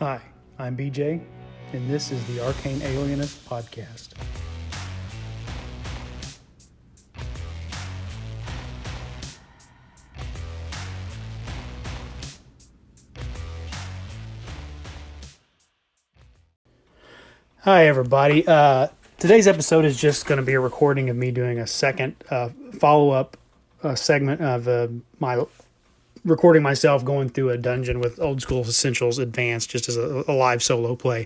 Hi, I'm BJ, and this is the Arcane Alienist Podcast. Hi, everybody. Today's episode is just going to be a recording of me doing a second follow-up segment of my recording myself going through a dungeon with Old School Essentials Advanced, just as a live solo play.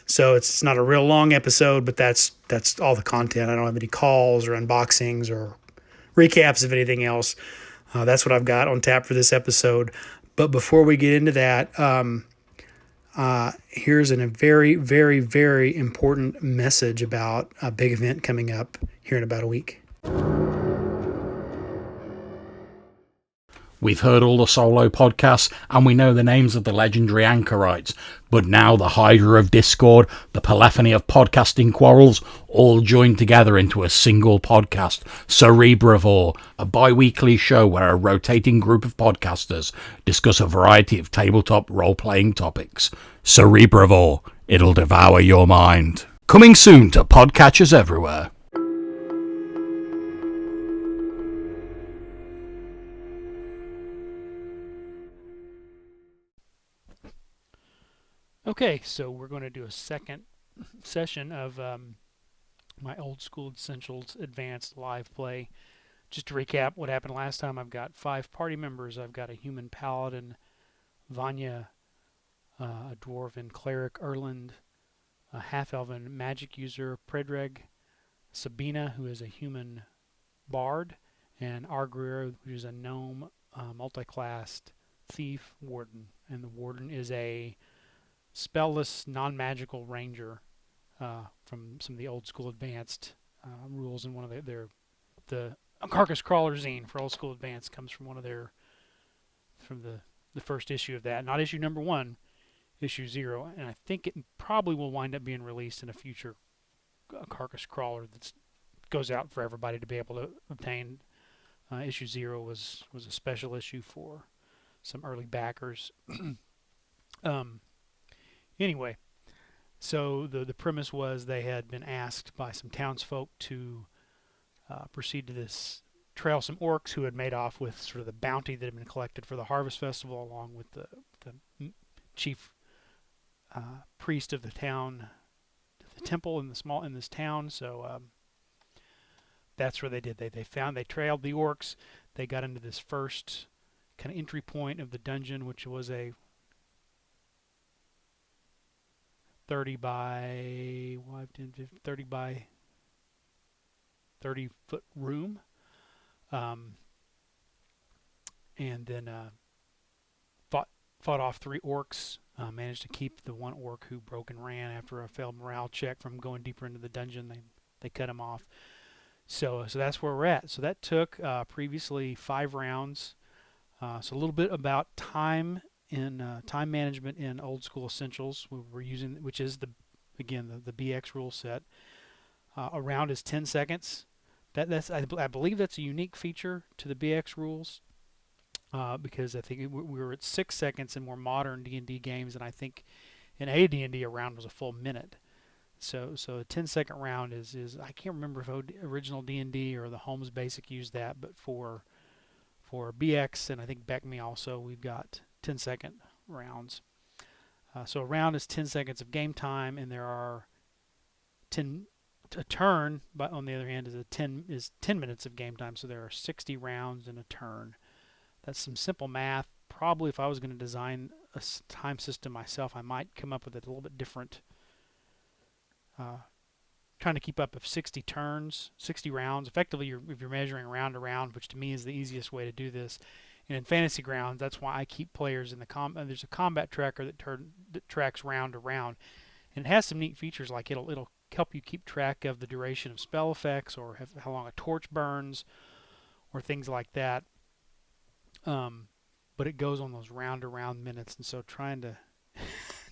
So it's not a real long episode, but that's all the content. I don't have any calls or unboxings or recaps of anything else. That's what I've got on tap for this episode. But before we get into that, here's a very, very, very important message about a big event coming up here in about a week. We've heard all the solo podcasts and we know the names of the legendary anchorites, but now the Hydra of Discord, the polyphony of podcasting quarrels, all joined together into a single podcast, Cerebrivore, a bi-weekly show where a rotating group of podcasters discuss a variety of tabletop role-playing topics. Cerebrivore, it'll devour your mind. Coming soon to podcatchers everywhere. Okay, so we're going to do a second session of my Old School Essentials Advanced live play. Just to recap what happened last time, I've got 5 party members. I've got a human paladin, Vanya, a dwarven cleric, Erland, a half-elven magic user, Predrag, Sabina, who is a human bard, and Argrir, who is a gnome, multi-classed thief warden. And the warden is a spellless, non-magical ranger from some of the Old School Advanced rules. And one of the Carcass Crawler zine for Old School Advanced comes from from the first issue of that. Not issue number 1, issue 0. And I think it probably will wind up being released in a future Carcass Crawler that goes out for everybody to be able to obtain. Issue 0 was a special issue for some early backers. Anyway, so the premise was they had been asked by some townsfolk to proceed to this trail some orcs who had made off with sort of the bounty that had been collected for the Harvest Festival, along with the chief priest of the town, the temple in this town. So that's where they did. They trailed the orcs. They got into this first kind of entry point of the dungeon, which was a 30 by 30 foot room, and then fought off 3 orcs. Managed to keep the one orc who broke and ran after a failed morale check from going deeper into the dungeon. They cut him off. So that's where we're at. So that took previously 5 rounds. So a little bit about time in time management in Old School Essentials. We're using, which is the BX rule set. A round is 10 seconds. I believe that's a unique feature to the BX rules, because I think we were at 6 seconds in more modern D&D games, and I think in AD&D a round was a full minute. So a 10-second round is I can't remember if original D&D or the Holmes Basic used that, but for BX and I think BECMI also, we've got 10-second rounds. So a round is 10 seconds of game time, and there are a turn, but on the other hand is 10 minutes of game time. So there are 60 rounds in a turn. That's some simple math. Probably if I was going to design a time system myself, I might come up with a little bit different. Trying to keep up of 60 turns, 60 rounds. Effectively, if you're measuring round to round, which to me is the easiest way to do this. And in Fantasy Grounds, that's why I keep players in there's a combat tracker that tracks round to round, and it has some neat features like it'll help you keep track of the duration of spell effects, or how long a torch burns, or things like that. But it goes on those round to round minutes, and so trying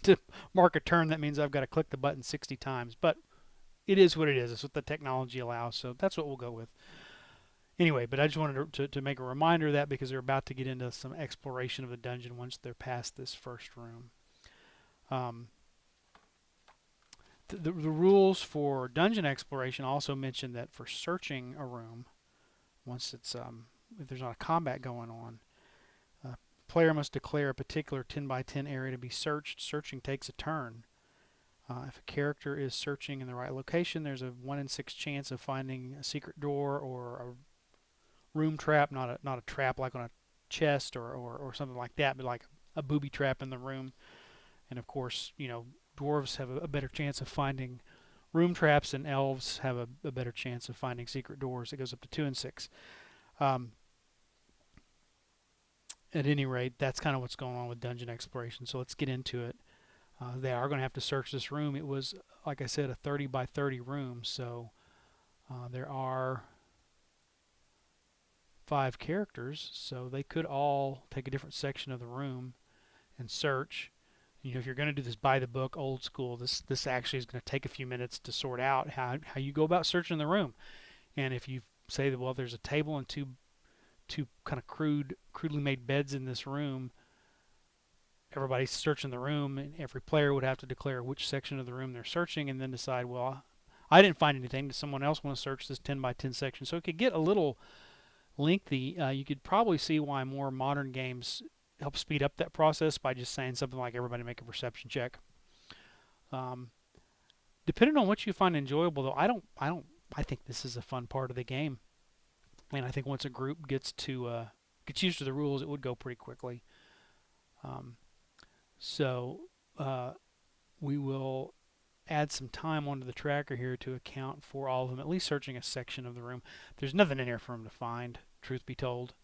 to mark a turn, that means I've got to click the button 60 times. But it is what it is. It's what the technology allows, so that's what we'll go with. Anyway, but I just wanted to make a reminder of that, because they're about to get into some exploration of the dungeon once they're past this first room. Um, the rules for dungeon exploration also mention that for searching a room, once it's if there's not a combat going on, player must declare a particular 10 by 10 area to be searched. Searching takes a turn. If a character is searching in the right location, there's a 1 in 6 chance of finding a secret door or a room trap, not a trap like on a chest or something like that, but like a booby trap in the room. And of course, dwarves have a better chance of finding room traps, and elves have a better chance of finding secret doors. It goes up to 2 in 6. Um, at any rate, that's kind of what's going on with dungeon exploration. So let's get into it. They are going to have to search this room. It was, like I said, a 30 by 30 room, so there are 5 characters, so they could all take a different section of the room and search. If you're going to do this by the book, old school, this actually is going to take a few minutes to sort out how you go about searching the room. And if you say that, well, there's a table and two kind of crudely made beds in this room, everybody's searching the room, and every player would have to declare which section of the room they're searching, and then decide, well, I didn't find anything. Does someone else want to search this 10 by 10 section? So it could get a little lengthy. You could probably see why more modern games help speed up that process by just saying something like everybody make a perception check. Depending on what you find enjoyable, though, I think this is a fun part of the game, and I think once a group gets used to the rules, it would go pretty quickly. So we will add some time onto the tracker here to account for all of them, at least searching a section of the room. There's nothing in here for them to find, truth be told.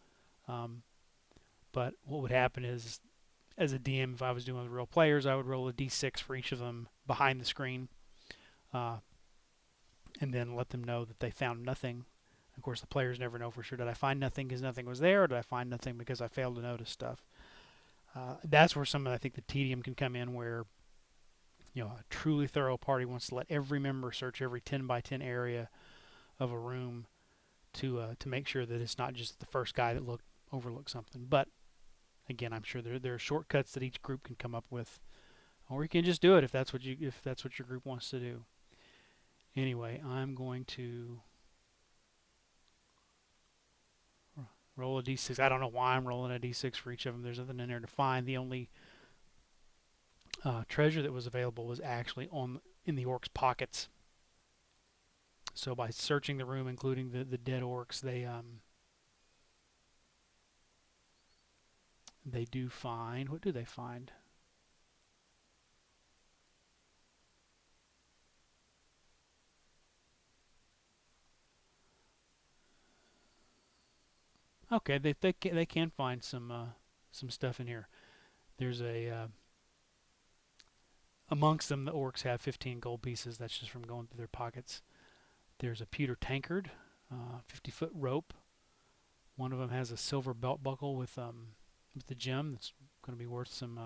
But what would happen is, as a DM, if I was doing with real players, I would roll a d6 for each of them behind the screen, and then let them know that they found nothing. Of course, the players never know for sure. Did I find nothing because nothing was there, or did I find nothing because I failed to notice stuff? That's where I think the tedium can come in, where a truly thorough party wants to let every member search every 10 by 10 area of a room to make sure that it's not just the first guy that overlooked something. But again, I'm sure there are shortcuts that each group can come up with, or you can just do it if that's what your group wants to do. Anyway, I'm going to roll a d6. I don't know why I'm rolling a d6 for each of them. There's nothing in there to find. The only treasure that was available was actually in the orcs' pockets. So by searching the room, including the dead orcs, they do find. What do they find? Okay, they can find some stuff in here. There's amongst them, the orcs have 15 gold pieces. That's just from going through their pockets. There's a pewter tankard, 50-foot rope. One of them has a silver belt buckle with the gem that's going to be worth some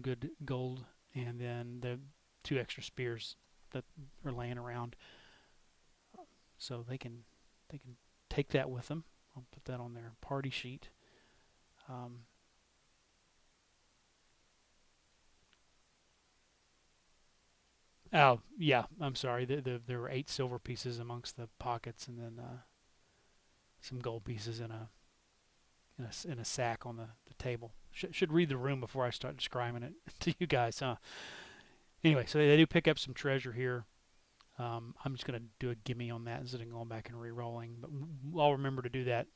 good gold, and then the 2 extra spears that are laying around. So they can take that with them. I'll put that on their party sheet. Oh yeah, I'm sorry. There were 8 silver pieces amongst the pockets, and then some gold pieces in a sack on the table. Should read the room before I start describing it to you guys, huh? Anyway, so they do pick up some treasure here. I'm just going to do a gimme on that instead of going back and re-rolling, but I'll remember to do that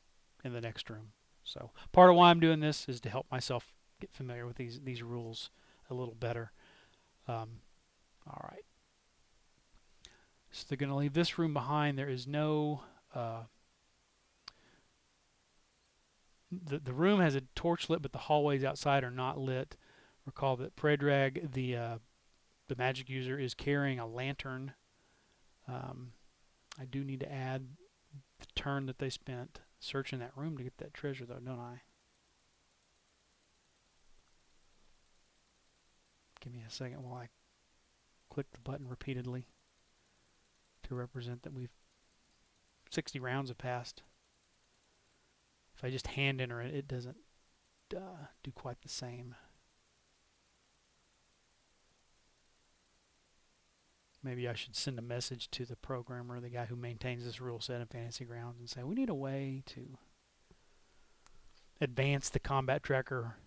in the next room. So part of why I'm doing this is to help myself get familiar with these rules a little better. All right. So they're going to leave this room behind. There is no... The room has a torch lit, but the hallways outside are not lit. Recall that Predrag, the magic user, is carrying a lantern. I do need to add the turn that they spent searching that room to get that treasure, though, don't I? Give me a second while I click the button repeatedly to represent that 60 rounds have passed. If I just hand enter it, it doesn't do quite the same. maybe I should send a message to the programmer, the guy who maintains this rule set in Fantasy Grounds, and say we need a way to advance the combat tracker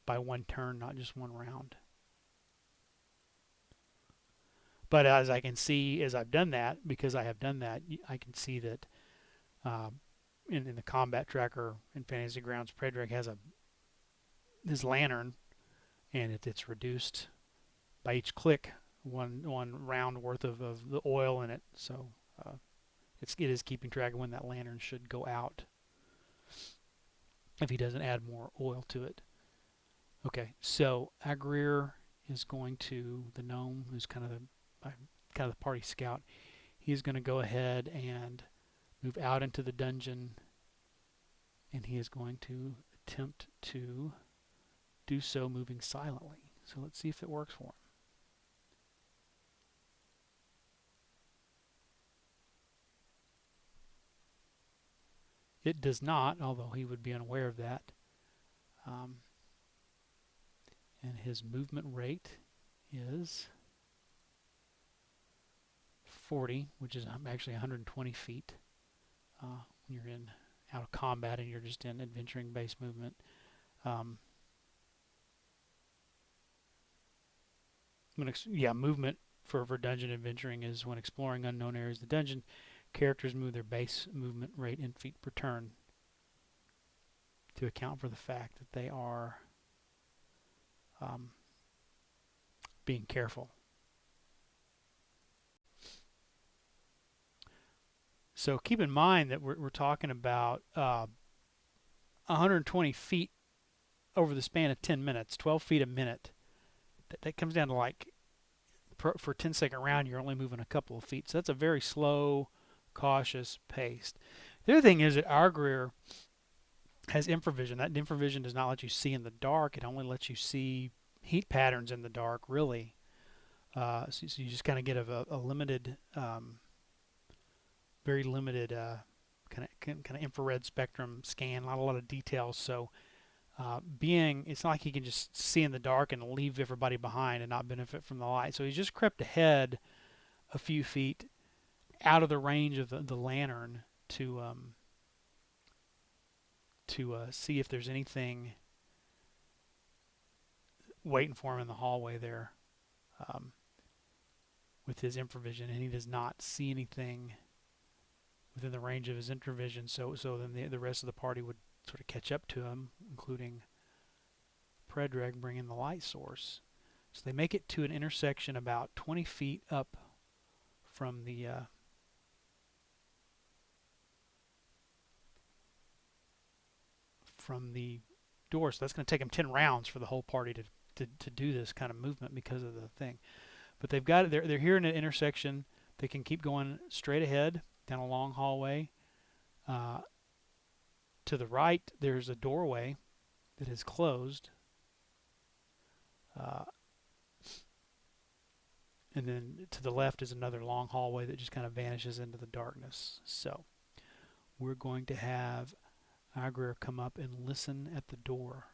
by one turn, not just one round. But as I can see, as I've done that, because I have done that, I can see that in the combat tracker in Fantasy Grounds, Predrag has his lantern, and it's reduced by each click one round worth of the oil in it. So it is keeping track of when that lantern should go out if he doesn't add more oil to it. Okay, so Agrir is going to, the gnome, who's kind of the party scout. He's going to go ahead and move out into the dungeon, and he is going to attempt to do so moving silently. So let's see if it works for him. It does not, although he would be unaware of that. And his movement rate is 40, which is actually 120 feet when you're out of combat and you're just in adventuring base movement. Movement for dungeon adventuring is when exploring unknown areas of the dungeon, characters move their base movement rate in feet per turn to account for the fact that they are being careful. So keep in mind that we're talking about 120 feet over the span of 10 minutes, 12 feet a minute. That comes down to like, for a 10-second round, you're only moving a couple of feet. So that's a very slow, cautious pace. The other thing is that Agrir has infravision. That infravision does not let you see in the dark. It only lets you see heat patterns in the dark, really. So you just kind of get a limited, very limited kind of infrared spectrum scan, not a lot of details. So it's not like he can just see in the dark and leave everybody behind and not benefit from the light. So he's just crept ahead a few feet out of the range of the lantern to see if there's anything waiting for him in the hallway there with his infravision, and he does not see anything within the range of his infravision. So then the rest of the party would sort of catch up to him, including Predrag bringing the light source. So they make it to an intersection about 20 feet up from the door. So that's going to take them 10 rounds for the whole party to do this kind of movement because of the thing. But they've got it. They're here in an intersection. They can keep going straight ahead down a long hallway. To the right, there's a doorway that is closed. And then to the left is another long hallway that just kind of vanishes into the darkness. So we're going to have Agrir come up and listen at the door.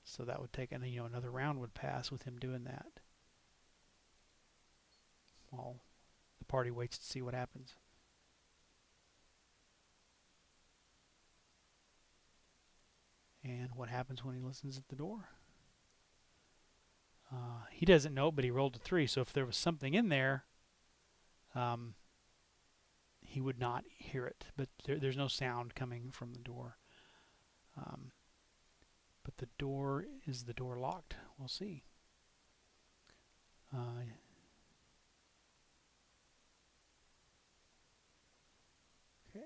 So that would take, another round would pass with him doing that, while the party waits to see what happens. And what happens when he listens at the door? He doesn't know, but he rolled a 3. So if there was something in there, he would not hear it. But there's no sound coming from the door. But the door, is the door locked? We'll see. Okay.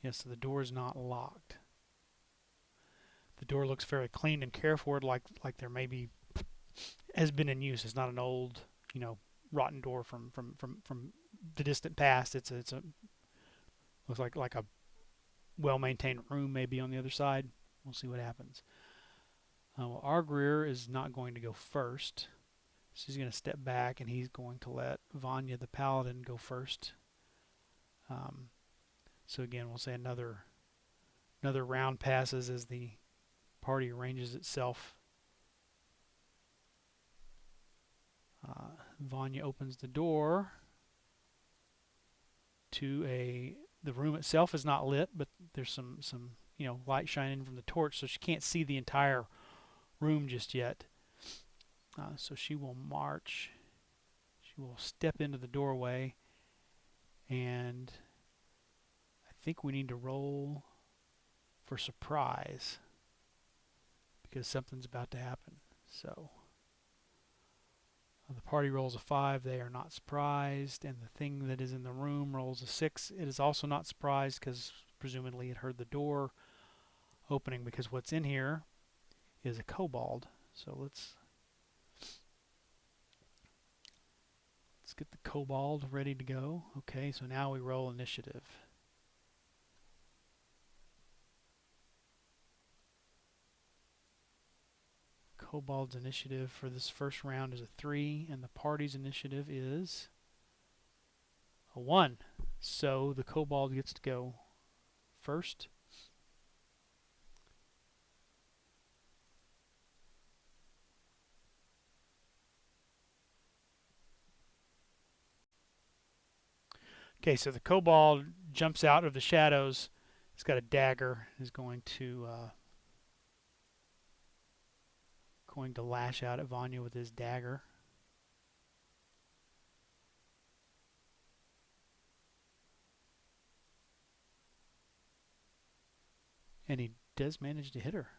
Yes, so the door is not locked. The door looks fairly clean and cared for, like there maybe has been in use. It's not an old, rotten door from the distant past. It's a looks like a well-maintained room maybe on the other side. We'll see what happens. Well, Agrir is not going to go first. So he's going to step back and he's going to let Vanya the Paladin go first. So again, we'll say another round passes as the party arranges itself Vanya opens the door to the room itself is not lit, but there's some light shining from the torch, so she can't see the entire room just yet. So she will march. She will step into the doorway, and I think we need to roll for surprise because something's about to happen. So the party rolls a 5. They are not surprised, and the thing that is in the room rolls a 6. It is also not surprised because presumably it heard the door opening, because what's in here is a kobold. So let's get the kobold ready to go. Okay, so now we roll initiative. Kobold's initiative for this first round is a 3, and the party's initiative is a 1. So the kobold gets to go first. Okay, so the kobold jumps out of the shadows. He's got a dagger. He's going to lash out at Vanya with his dagger. And he does manage to hit her.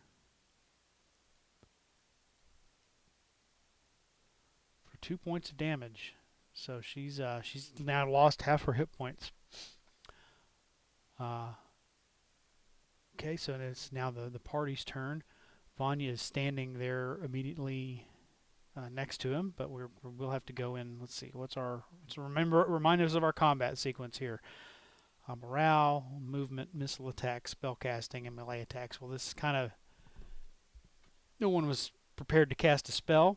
For 2 points of damage. So she's now lost half her hit points. Okay, so it's now the party's turn. Vanya is standing there immediately next to him, but we'll have to go in. Let's see, remind us of our combat sequence here. Morale, movement, missile attack, spell casting, and melee attacks. Well, this is kind of, no one was prepared to cast a spell.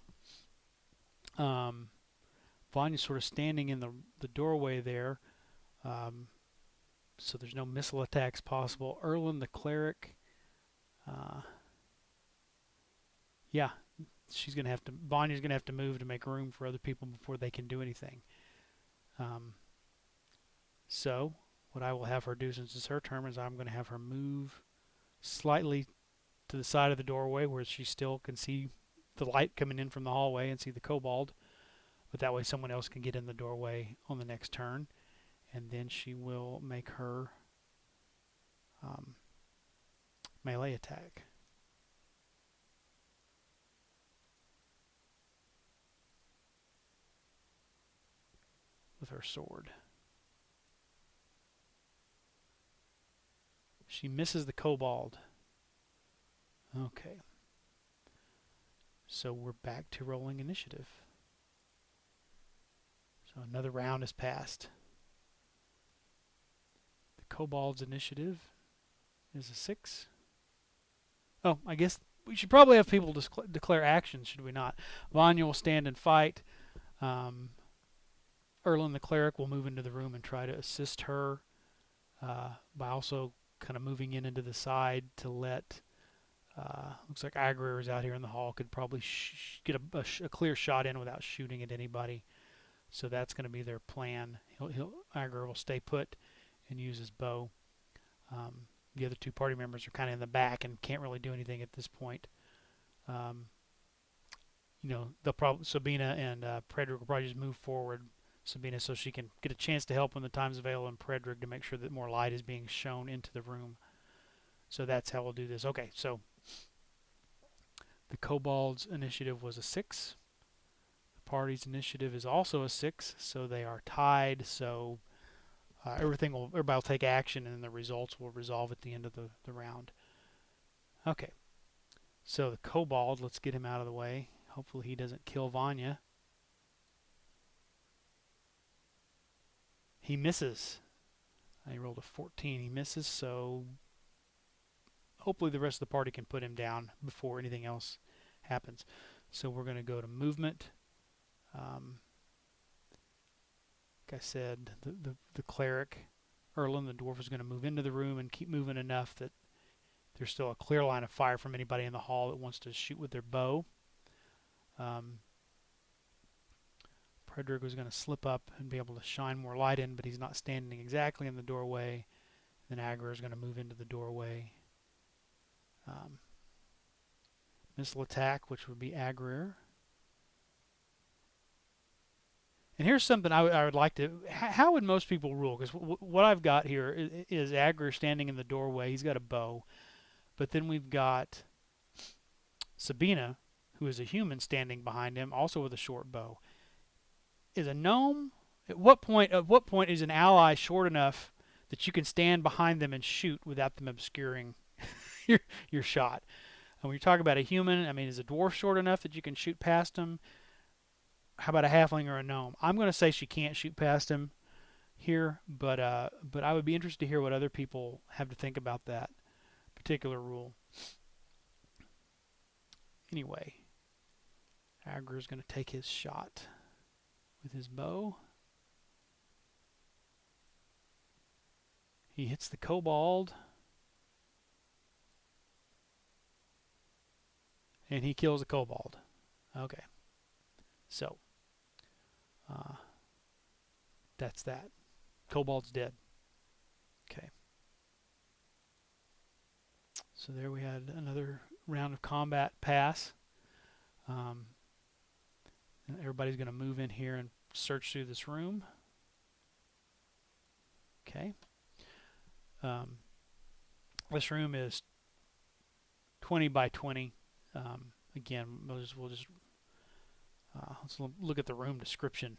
Vanya's sort of standing in the doorway there, so there's no missile attacks possible. Erlen the cleric, yeah, Vanya's gonna have to move to make room for other people before they can do anything. So what I will have her do, since it's her turn, is I'm going to have her move slightly to the side of the doorway where she still can see the light coming in from the hallway and see the kobold. But that way someone else can get in the doorway on the next turn. And then she will make her melee attack. With her sword. She misses the kobold. Okay. So we're back to rolling initiative. So another round has passed. The kobold's initiative is a 6. Oh, I guess we should probably have people declare actions, should we not? Vanya will stand and fight. Erlen the cleric will move into the room and try to assist her by also kind of moving into the side to let looks like Agrir is out here in the hall, could probably get a clear shot in without shooting at anybody, so that's going to be their plan. Agrir will stay put and use his bow. The other 2 party members are kind of in the back and can't really do anything at this point. They'll probably, Sabina and Predrig will probably just move forward. Sabina, so she can get a chance to help when the time's available, and Predrig to make sure that more light is being shown into the room. So that's how we'll do this. Okay, so the kobold's initiative was a 6. The party's initiative is also a 6, so they are tied. So everybody will take action, and the results will resolve at the end of the round. Okay, so the kobold, let's get him out of the way. Hopefully he doesn't kill Vanya. He misses. He rolled a 14. He misses, so hopefully the rest of the party can put him down before anything else happens. So we're going to go to movement. Like I said, the cleric, Erlen, the dwarf, is going to move into the room and keep moving enough that there's still a clear line of fire from anybody in the hall that wants to shoot with their bow. Predrag was going to slip up and be able to shine more light in, but he's not standing exactly in the doorway. Then Agra is going to move into the doorway. Missile attack, which would be Agrir. And here's something I would like to... How would most people rule? Because what I've got here is Agrir standing in the doorway. He's got a bow. But then we've got Sabina, who is a human, standing behind him, also with a short bow. Is a gnome... At what point is an ally short enough that you can stand behind them and shoot without them obscuring your shot? And when you're talking about a human, I mean, is a dwarf short enough that you can shoot past him? How about a halfling or a gnome? I'm going to say she can't shoot past him here, but I would be interested to hear what other people have to think about that particular rule. Anyway, Agrir is going to take his shot with his bow. He hits the kobold. And he kills the kobold. Okay. So, that's that. Kobold's dead. Okay. So there we had another round of combat pass. And everybody's going to move in here and search through this room. Okay. This room is 20 by 20. Again, let's look at the room description.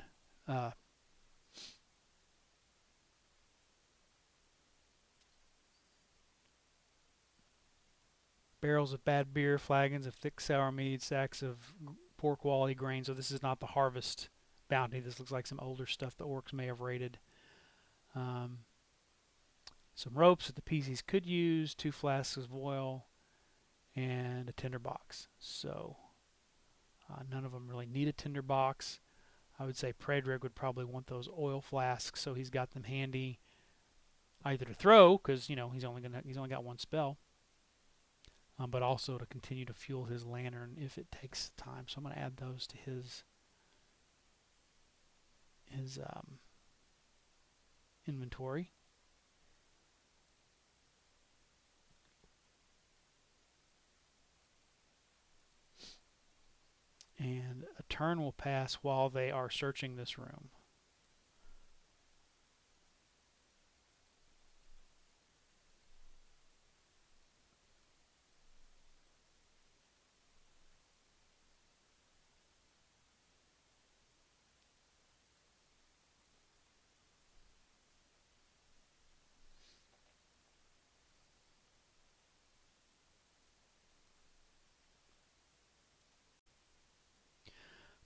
Barrels of bad beer, flagons of thick sour mead, sacks of poor quality grain. So this is not the harvest bounty. This looks like some older stuff the orcs may have raided. Some ropes that the PCs could use, 2 flasks of oil, and a tinderbox. So none of them really need a tinderbox. I would say Predrag would probably want those oil flasks, so he's got them handy, either to throw, because he's only got one spell, but also to continue to fuel his lantern if it takes time. So I'm going to add those to his inventory. And a turn will pass while they are searching this room.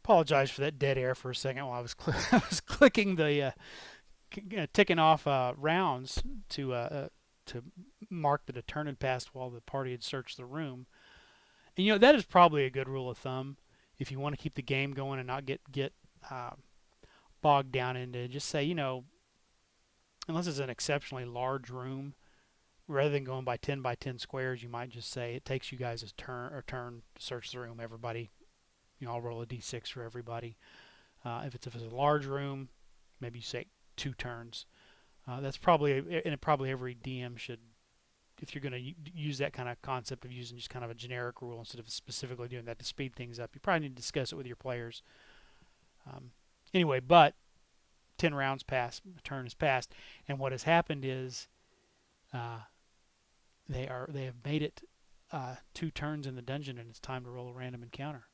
Apologize for that dead air for a second while I was I was clicking the ticking off rounds to mark that a turn had passed while the party had searched the room. And that is probably a good rule of thumb if you want to keep the game going and not get bogged down into, just say, unless it's an exceptionally large room, rather than going by 10 by 10 squares, you might just say it takes you guys a turn to search the room. Everybody, I'll roll a d6 for everybody. If it's a large room, maybe you say 2 turns. That's probably, and probably every DM should, if you're going to use that kind of concept of using just kind of a generic rule instead of specifically doing that to speed things up, you probably need to discuss it with your players. Anyway, but 10 rounds pass, a turn has passed, and what has happened is they have made it 2 turns in the dungeon, and it's time to roll a random encounter.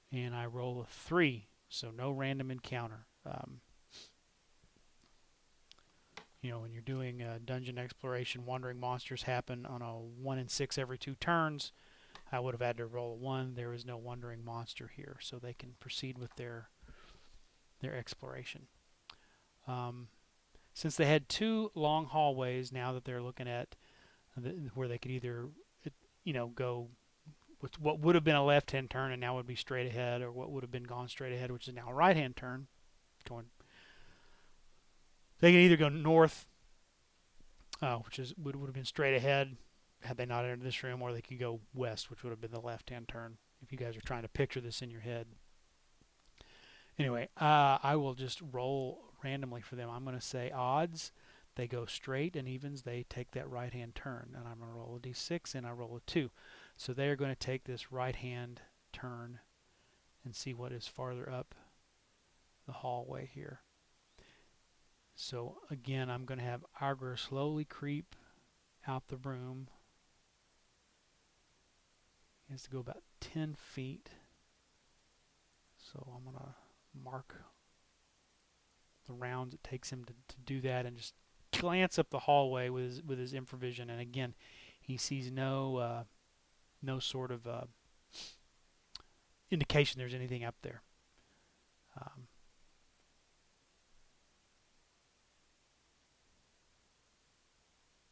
And I roll a 3, so no random encounter. When you're doing dungeon exploration, wandering monsters happen on a 1 in 6 every 2 turns. I would have had to roll a 1. There is no wandering monster here, so they can proceed with their exploration. Since they had 2 long hallways, now that they're looking at where they could either go with what would have been a left-hand turn and now would be straight ahead, or what would have been gone straight ahead, which is now a right-hand turn. They can either go north, which would have been straight ahead had they not entered this room, or they could go west, which would have been the left-hand turn, if you guys are trying to picture this in your head. Anyway, I will just roll randomly for them. I'm going to say odds. They go straight, and evens, they take that right-hand turn. And I'm going to roll a d6, and I roll a 2. So they are going to take this right-hand turn and see what is farther up the hallway here. So again, I'm going to have Augur slowly creep out the room. He has to go about 10 feet. So I'm going to mark the rounds it takes him to do that, and just glance up the hallway with his infravision. And again, he sees no sort of indication there's anything up there.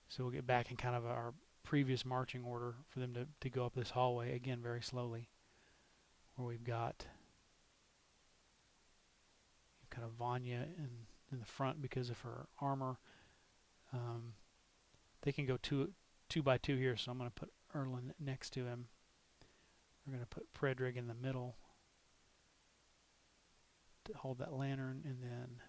So we'll get back in kind of our previous marching order for them to go up this hallway, again very slowly, where we've got kind of Vanya in the front because of her armor. They can go two by two here, so I'm going to put Erlen next to him. We're going to put Predrig in the middle to hold that lantern, and then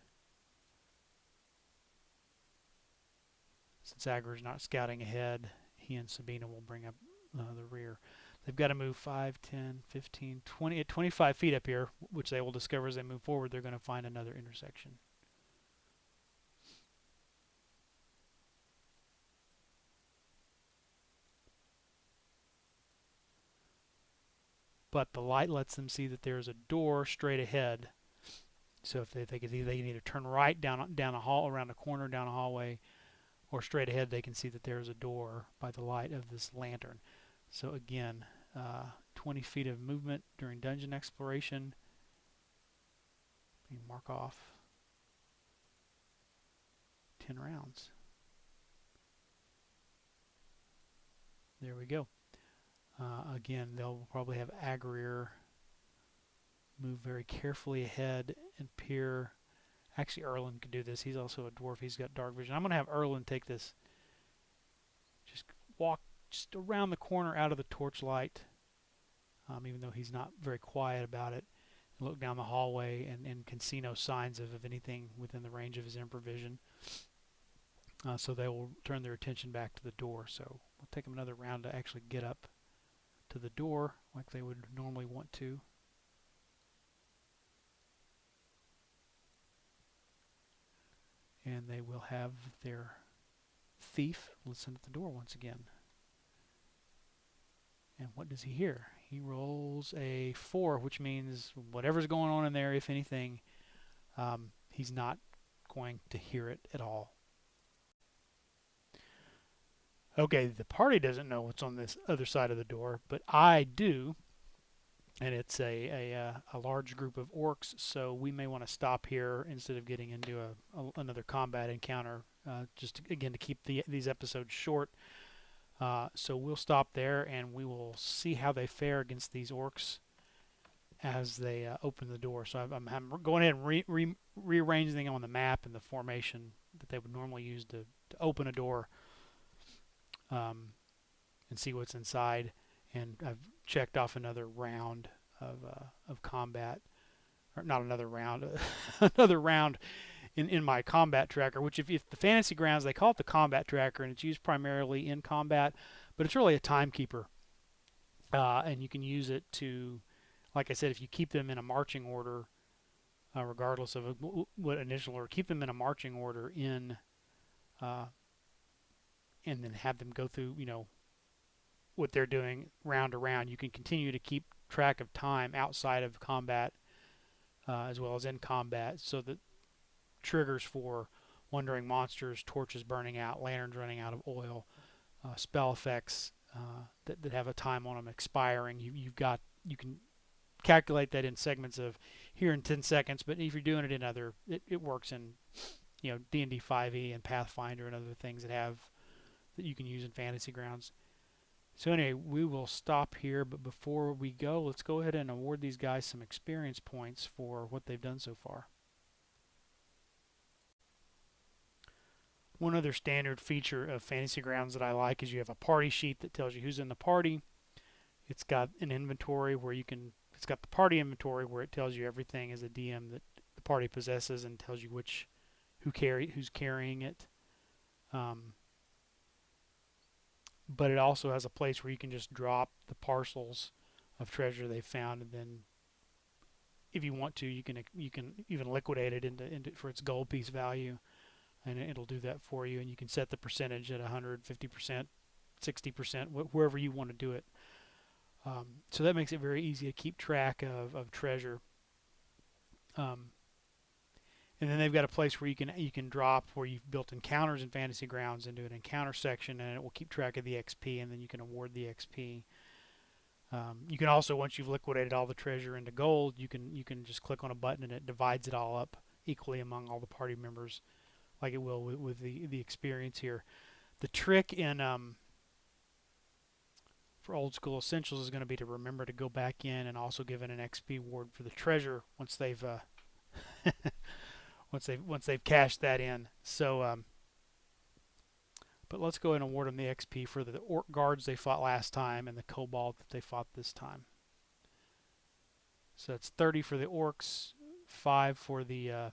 since Augur's not scouting ahead, he and Sabina will bring up the rear. They've got to move 5, 10, 15, 20, 25 feet up here, which they will discover as they move forward. They're going to find another intersection. But the light lets them see that there's a door straight ahead. So if they can either turn right down a hall, around a corner, down a hallway, or straight ahead, they can see that there's a door by the light of this lantern. So again, 20 feet of movement during dungeon exploration. You mark off 10 rounds. There we go. Again, they'll probably have Agrir move very carefully ahead and peer. Actually, Erlen could do this. He's also a dwarf. He's got dark vision. I'm going to have Erlen take this. Just walk just around the corner out of the torchlight, even though he's not very quiet about it. And look down the hallway and can see no signs of anything within the range of his infravision. So they will turn their attention back to the door. So we'll take them another round to actually get up to the door like they would normally want to. And they will have their thief listen at the door once again. And what does he hear? He rolls a 4, which means whatever's going on in there, if anything, he's not going to hear it at all. Okay, the party doesn't know what's on this other side of the door, but I do. And it's a large group of orcs, so we may want to stop here instead of getting into another combat encounter, just again to keep these episodes short. So we'll stop there, and we will see how they fare against these orcs as they open the door. So I'm going ahead and rearrange things on the map and the formation that they would normally use to open a door and see what's inside. And I've checked off another round of combat, or not another round, another round in my combat tracker. Which, if the Fantasy Grounds, they call it the combat tracker, and it's used primarily in combat, but it's really a timekeeper, and you can use it to, like I said, if you keep them in a marching order, regardless of what initial order, keep them in a marching order and then have them go through, what they're doing round to round. You can continue to keep track of time outside of combat as well as in combat, so that triggers for wandering monsters, torches burning out, lanterns running out of oil, spell effects that have a time on them expiring. You can calculate that in segments of here in 10 seconds, but if you're doing it in it works in D&D 5e and Pathfinder and other things that you can use in Fantasy Grounds. So anyway, we will stop here, but before we go, let's go ahead and award these guys some experience points for what they've done so far. One other standard feature of Fantasy Grounds that I like is you have a party sheet that tells you who's in the party. It's got an inventory where you can it's got the party inventory where it tells you everything as a DM that the party possesses and tells you who's carrying it. But it also has a place where you can just drop the parcels of treasure they found, and then if you want to, you can even liquidate it into for its gold piece value, and it'll do that for you. And you can set the percentage at 150%, 60%, wherever you want to do it. So that makes it very easy to keep track of treasure. And then they've got a place where you can drop where you've built encounters in Fantasy Grounds into an encounter section, and it will keep track of the XP, and then you can award the XP. You can also, once you've liquidated all the treasure into gold, you can just click on a button and it divides it all up equally among all the party members, like it will with the experience here. The trick in for Old School Essentials is going to be to remember to go back in and also give it an XP award for the treasure once they've once they've cashed that in. So, but let's go ahead and award them the XP for the Orc guards they fought last time and the Kobold that they fought this time. So it's 30 for the Orcs, 5 for the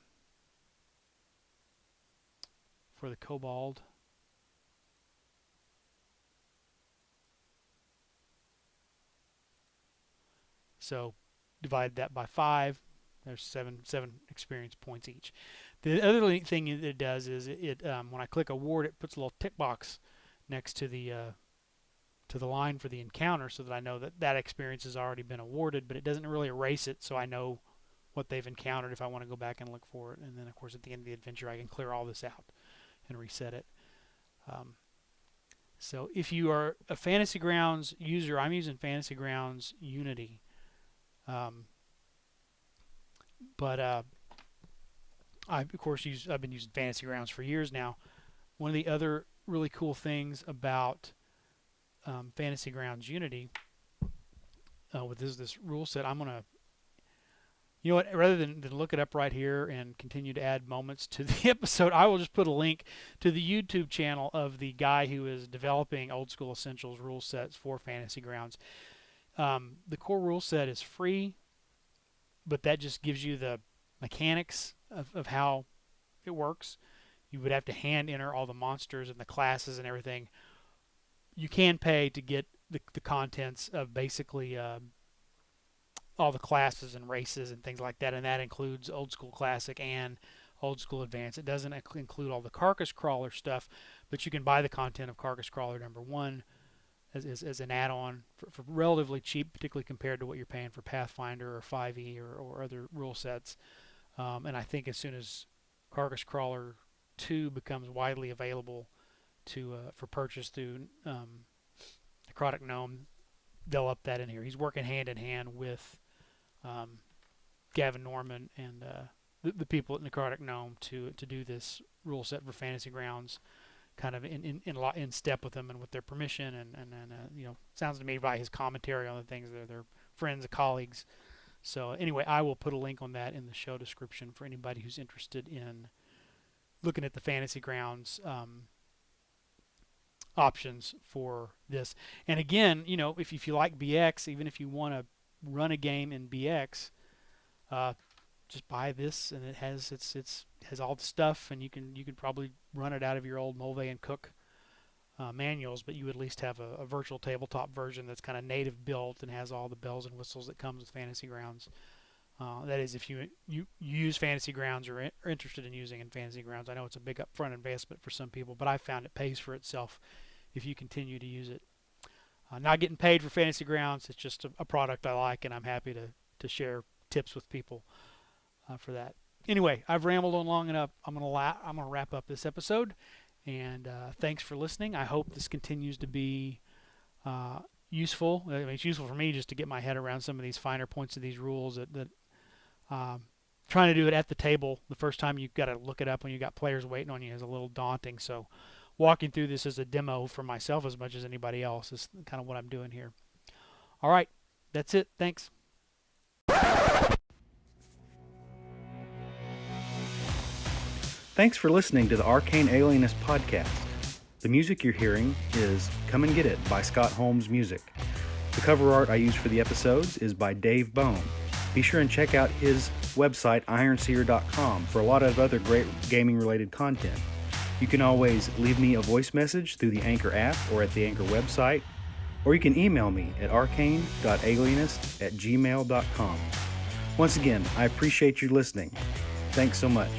Kobold. So divide that by 5. There's seven experience points each. The other thing it does is when I click award, it puts a little tick box next to the line for the encounter, so that I know that experience has already been awarded, but it doesn't really erase it, so I know what they've encountered if I want to go back and look for it. And then, of course, at the end of the adventure, I can clear all this out and reset it. So if you are a Fantasy Grounds user, I'm using Fantasy Grounds Unity. But I've been using Fantasy Grounds for years now. One of the other really cool things about Fantasy Grounds Unity with this rule set, I'm gonna, you know what, rather than look it up right here and continue to add moments to the episode, I will just put a link to the YouTube channel of the guy who is developing Old School Essentials rule sets for Fantasy Grounds. The core rule set is free, but that just gives you the mechanics of how it works. You would have to hand enter all the monsters and the classes and everything. You can pay to get the contents of basically all the classes and races and things like that, and that includes Old School Classic and Old School Advanced. It doesn't include all the Carcass Crawler stuff, but you can buy the content of Carcass Crawler #1 as an add-on for relatively cheap, particularly compared to what you're paying for Pathfinder or 5e or other rule sets. And I think as soon as Carcass Crawler 2 becomes widely available for purchase through Necrotic Gnome, they'll up that in here. He's working hand in hand with Gavin Norman and the people at Necrotic Gnome to do this rule set for Fantasy Grounds, kind of in step with them and with their permission, and you know, sounds to me by his commentary on the things, they're friends, colleagues. So anyway, I will put a link on that in the show description for anybody who's interested in looking at the Fantasy Grounds options for this. And again, you know, if you like BX, even if you want to run a game in BX, just buy this, and it has has all the stuff, and you can probably run it out of your old Mulvey and Cook manuals, but you at least have a virtual tabletop version that's kind of native built and has all the bells and whistles that comes with Fantasy Grounds. That is, if you use Fantasy Grounds or are interested in using in Fantasy Grounds. I know it's a big upfront investment for some people, but I found it pays for itself if you continue to use it. Not getting paid for Fantasy Grounds, it's just a product I like, and I'm happy to share tips with people for that. Anyway, I've rambled on long enough. I'm gonna wrap up this episode, and thanks for listening. I hope this continues to be useful. I mean, it's useful for me just to get my head around some of these finer points of these rules that trying to do it at the table the first time you've got to look it up when you got players waiting on you is a little daunting. So walking through this as a demo for myself as much as anybody else is kind of what I'm doing here. All right, that's it. Thanks. Thanks for listening to the Arcane Alienist podcast. The music you're hearing is Come and Get It by Scott Holmes Music. The cover art I use for the episodes is by Dave Bone. Be sure and check out his website, ironseer.com, for a lot of other great gaming-related content. You can always leave me a voice message through the Anchor app or at the Anchor website, or you can email me at arcane.alienist@gmail.com. Once again, I appreciate you listening. Thanks so much.